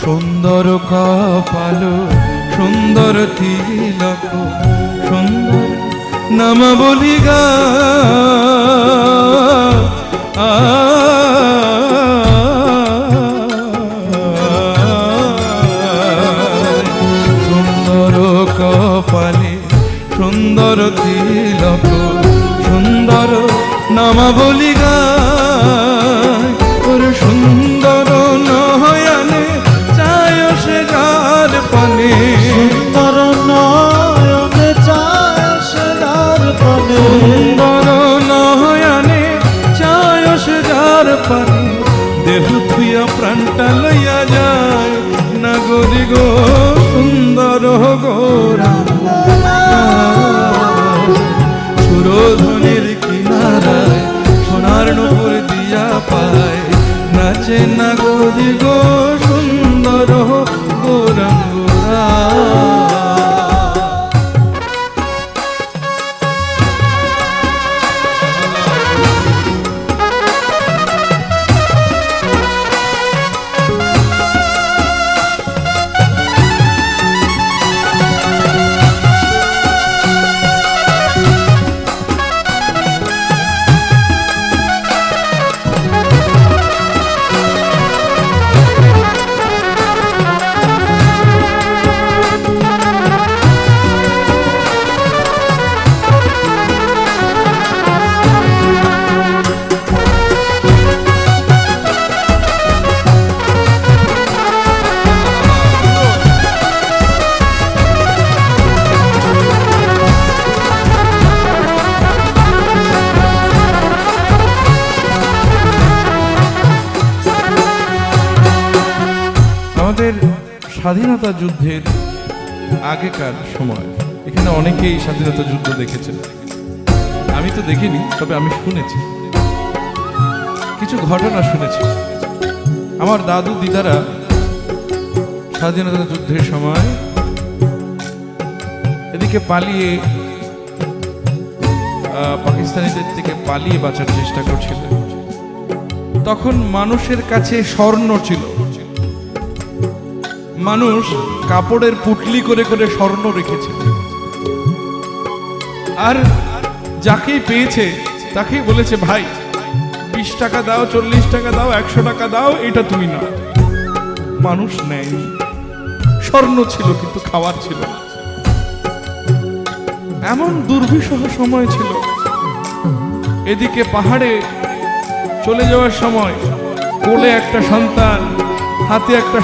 সুন্দর কপাল সুন্দর তিলক সুন্দর নামাবলী সুন্দর কপালে সুন্দর তিলক সুন্দর নামাবলী ওরে সুন্দর নয়নে চায় সে যার পানে সুন্দর নয়নে চায় সে যার পানে সুন্দর নয়নে চায় সে যার পানে দেহ থুইয়া প্রাণটা লইয়া যায় নাগরি গো সুন্দর গোরা সুরধনের কিনারায় সোনার নূপুর দিয়া পায় নাচে নাগরি গো সুন্দর গোরাঙ্গরা। আমাদের স্বাধীনতা যুদ্ধের আগেকার সময় এখানে অনেকেই স্বাধীনতা যুদ্ধ দেখেছেন, আমি তো দেখিনি, তবে আমি শুনেছি, কিছু ঘটনা শুনেছি। আমার দাদু দিদারা স্বাধীনতা যুদ্ধের সময় এদিকে পালিয়ে পাকিস্তানিদের থেকে পালিয়ে বাঁচার চেষ্টা করছিল। তখন মানুষের কাছে স্বর্ণ ছিল, মানুষ কাপড়ের পুটলি করে করে স্বর্ণ রেখেছে, আর যাকেই পেয়েছে তাকেই বলেছে ভাই 20 টাকা দাও, 40 টাকা দাও, 100 টাকা দাও, এটা তুমি না। মানুষ নেয়নি, স্বর্ণ ছিল কিন্তু খাওয়ার ছিল না। এমন দুর্বিষহ সময় ছিল। এদিকে পাহাড়ে চলে যাওয়ার সময় কোলে একটা সন্তান, হাতে একটা